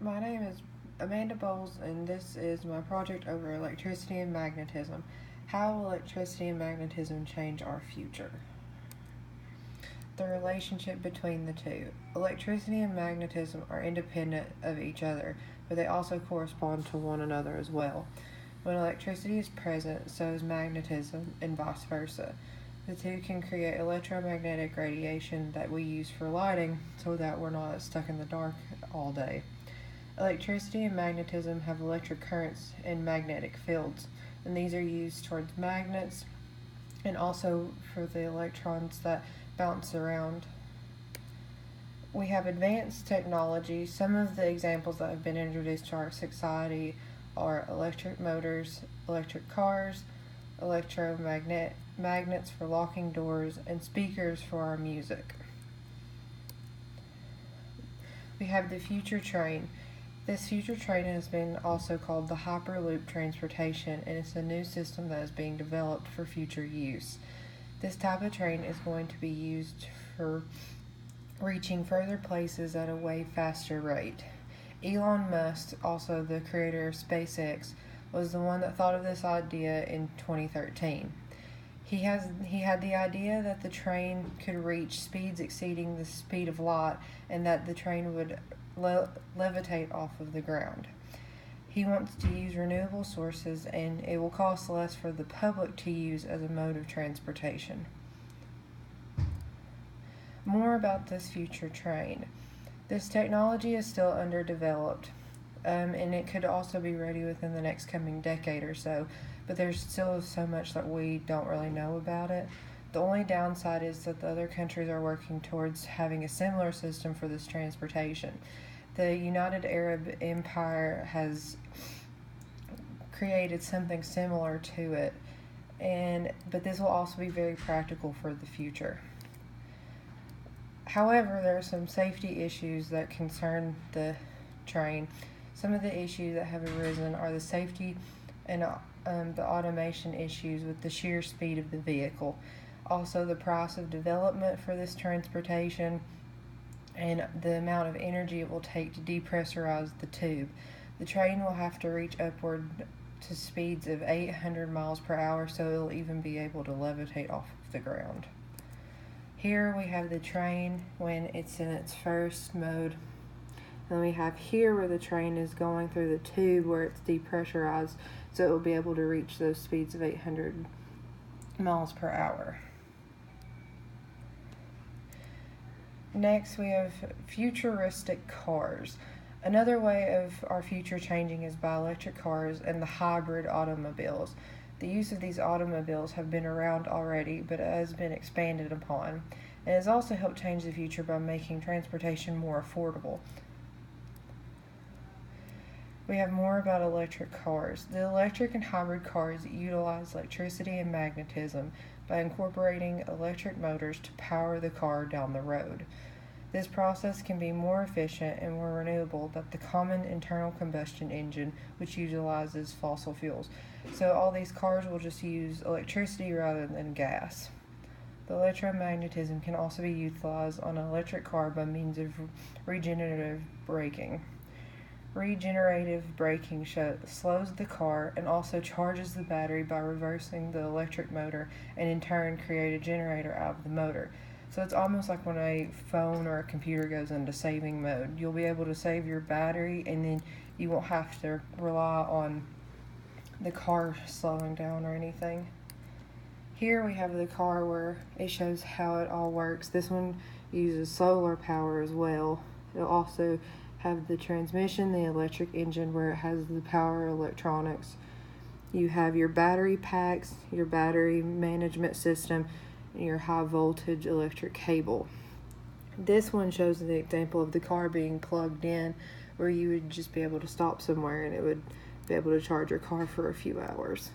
My name is Amanda Bowles, and this is my project over electricity and magnetism. How will electricity and magnetism change our future? The relationship between the two. Electricity and magnetism are independent of each other, but they also correspond to one another as well. When electricity is present, so is magnetism, and vice versa. The two can create electromagnetic radiation that we use for lighting so that we're not stuck in the dark all day. Electricity and magnetism have electric currents and magnetic fields, and these are used towards magnets and also for the electrons that bounce around. We have advanced technology. Some of the examples that have been introduced to our society are electric motors, electric cars, magnets for locking doors, and speakers for our music. We have the future train. This future train has been also called the Hyperloop transportation, and it's a new system that is being developed for future use. This type of train is going to be used for reaching further places at a way faster rate. Elon Musk, also the creator of SpaceX, was the one that thought of this idea in 2013. He had the idea that the train could reach speeds exceeding the speed of light and that the train would levitate off of the ground. He wants to use renewable sources and it will cost less for the public to use as a mode of transportation. More about this future train. This technology is still underdeveloped, and it could also be ready within the next coming decade or so, but there's still so much that we don't really know about it. The only downside is that the other countries are working towards having a similar system for this transportation. The United Arab Empire has created something similar to it, but this will also be very practical for the future. However, there are some safety issues that concern the train. Some of the issues that have arisen are the safety and the automation issues with the sheer speed of the vehicle. Also, the price of development for this transportation and the amount of energy it will take to depressurize the tube. The train will have to reach upward to speeds of 800 miles per hour, so it'll even be able to levitate off of the ground. Here we have the train when it's in its first mode. Then we have here where the train is going through the tube where it's depressurized, so it will be able to reach those speeds of 800 miles per hour. Next, we have futuristic cars. Another way of our future changing is by electric cars and the hybrid automobiles. The use of these automobiles have been around already, but it has been expanded upon. It has also helped change the future by making transportation more affordable. We have more about electric cars. The electric and hybrid cars utilize electricity and magnetism by incorporating electric motors to power the car down the road. This process can be more efficient and more renewable than the common internal combustion engine, which utilizes fossil fuels. So all these cars will just use electricity rather than gas. The electromagnetism can also be utilized on an electric car by means of regenerative braking. Regenerative braking slows the car and also charges the battery by reversing the electric motor and in turn create a generator out of the motor. So it's almost like when a phone or a computer goes into saving mode. You'll be able to save your battery and then you won't have to rely on the car slowing down or anything. Here we have the car where it shows how it all works. This one uses solar power as well. It'll also have the transmission, the electric engine where it has the power electronics. You have your battery packs, your battery management system, and your high voltage electric cable. This one shows the example of the car being plugged in where you would just be able to stop somewhere and it would be able to charge your car for a few hours.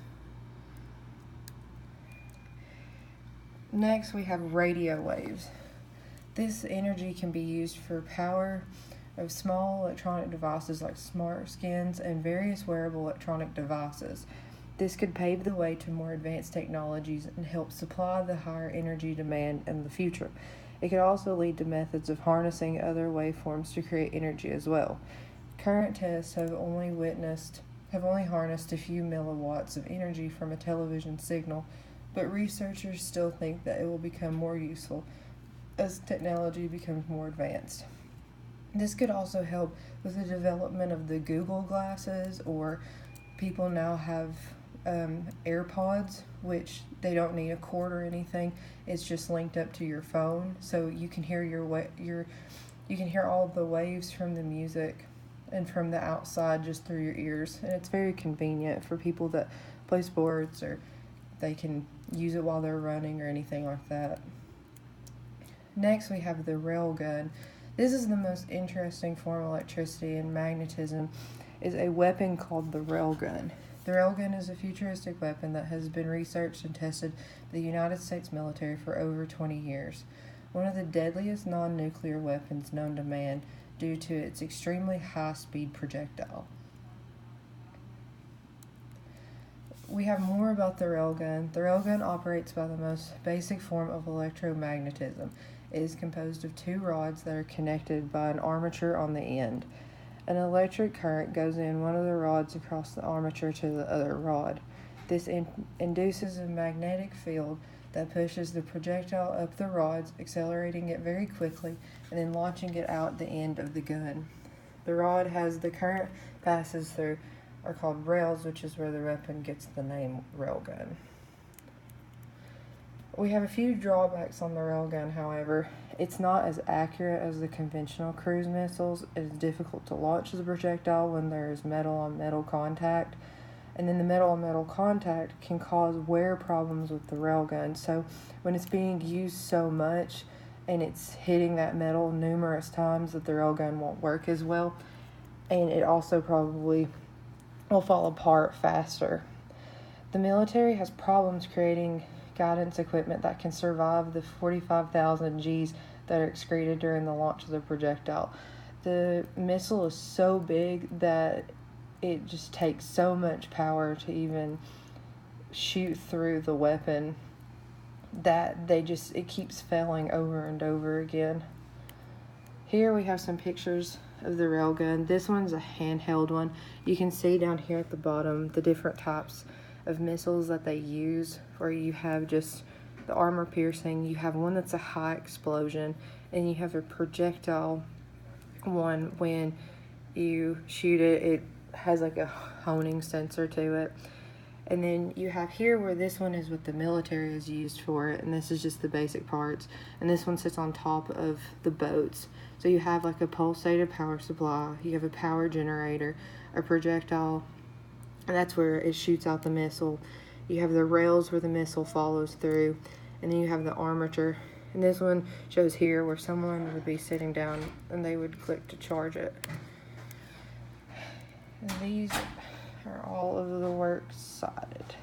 Next, we have radio waves. This energy can be used for power of small electronic devices like smart skins and various wearable electronic devices. This could pave the way to more advanced technologies and help supply the higher energy demand in the future. It could also lead to methods of harnessing other waveforms to create energy as well. Current tests have only harnessed a few milliwatts of energy from a television signal, but researchers still think that it will become more useful as technology becomes more advanced. This could also help with the development of the Google glasses, or people now have AirPods, which they don't need a cord or anything. It's just linked up to your phone, so you can hear you can hear all the waves from the music and from the outside just through your ears. And it's very convenient for people that play sports, or they can use it while they're running or anything like that. Next, we have the railgun. This is the most interesting form of electricity, and magnetism is a weapon called the railgun. The railgun is a futuristic weapon that has been researched and tested by the United States military for over 20 years. One of the deadliest non-nuclear weapons known to man due to its extremely high-speed projectile. We have more about the railgun. The railgun operates by the most basic form of electromagnetism. It is composed of two rods that are connected by an armature on the end. An electric current goes in one of the rods across the armature to the other rod. This induces a magnetic field that pushes the projectile up the rods, accelerating it very quickly and then launching it out the end of the gun. The rod has the current passes through are called rails, which is where the weapon gets the name railgun. We have a few drawbacks on the railgun, however. It's not as accurate as the conventional cruise missiles. It is difficult to launch the projectile when there is metal-on-metal contact. And then the metal-on-metal contact can cause wear problems with the railgun. So when it's being used so much and it's hitting that metal numerous times, that the railgun won't work as well. And it also probably will fall apart faster. The military has problems creating guidance equipment that can survive the 45,000 Gs that are excreted during the launch of the projectile. The missile is so big that it just takes so much power to even shoot through the weapon that it keeps failing over and over again. Here we have some pictures of the railgun. This one's a handheld one. You can see down here at the bottom the different types of missiles that they use, where you have just the armor piercing, you have one that's a high explosion, and you have a projectile one. When you shoot it, it has like a honing sensor to it. And then you have here where this one is what the military is used for it, and this is just the basic parts. And this one sits on top of the boats. So you have like a pulsated power supply, you have a power generator, a projectile, and that's where it shoots out the missile. You have the rails where the missile follows through, and then you have the armature. And this one shows here where someone would be sitting down and they would click to charge it. And these are all of the works cited.